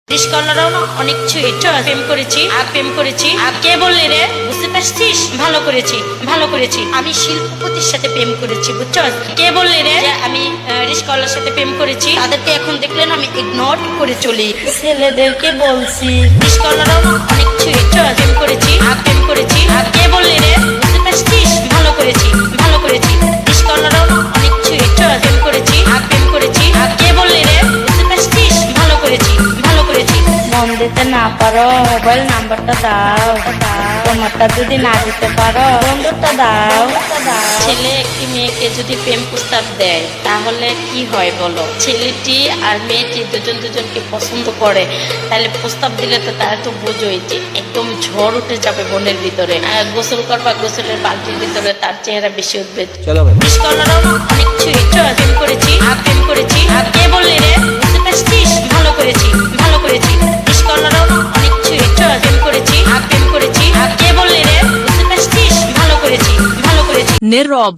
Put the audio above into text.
রিস্কলারাও না অনেক ছুঁয়ে প্রেম করেছি আর প্রেম করেছি আর কে বললি রে বুঝতে পারছিস ভালো করেছি আমি শিল্পপতির সাথে প্রেম করেছি বুঝছস কে বললি রে যে আমি রিস্কলার সাথে প্রেম করেছি তাদেরকে এখন দেখলে না আমি ইগনোর করে চলি ছেলেদেরকে বলছি রিস্কলারাও না অনেক ছুঁয়ে প্রেম করেছি আর প্রেম করেছি আর কে বললি রে বুঝতে পারছিস ভালো করেছি রিস্কলারাও না অনেক ছুঁয়ে প্রেম করেছি আর প্রেম করেছি আর কে বললি রে বুঝতে পারছিস ভালো করেছি মন দিতে না পারো মোবাইল নাম্বারটা দাও তোমারটা যদি না দিতে পারো বন্ধুটা দাও ছেলে একটি মেয়েকে যদি প্রেম প্রস্তাব দেয় তাহলে কি হয় বলো ছেলেটি আর মেয়েটি দুজনকে পছন্দ করে তাহলে প্রস্তাব দিলে তো তারা তো বোঝোই যে একদম ঝড় উঠে যাবে মনের ভিতরে গোসল করবা গোসলের বালতির ভিতরে তার চেহারা বেশি উঠবে অনেক ছুঁয়ে প্রেম করেছি আর প্রেম করেছি আর কে বললি রে বুঝতে পারছিস ভালো করেছি অনেক ছুঁয়ে প্রেম করেছি আর প্রেম করেছি আর কে বললি রে বুঝতে পারছিস ভালো করেছি নীরব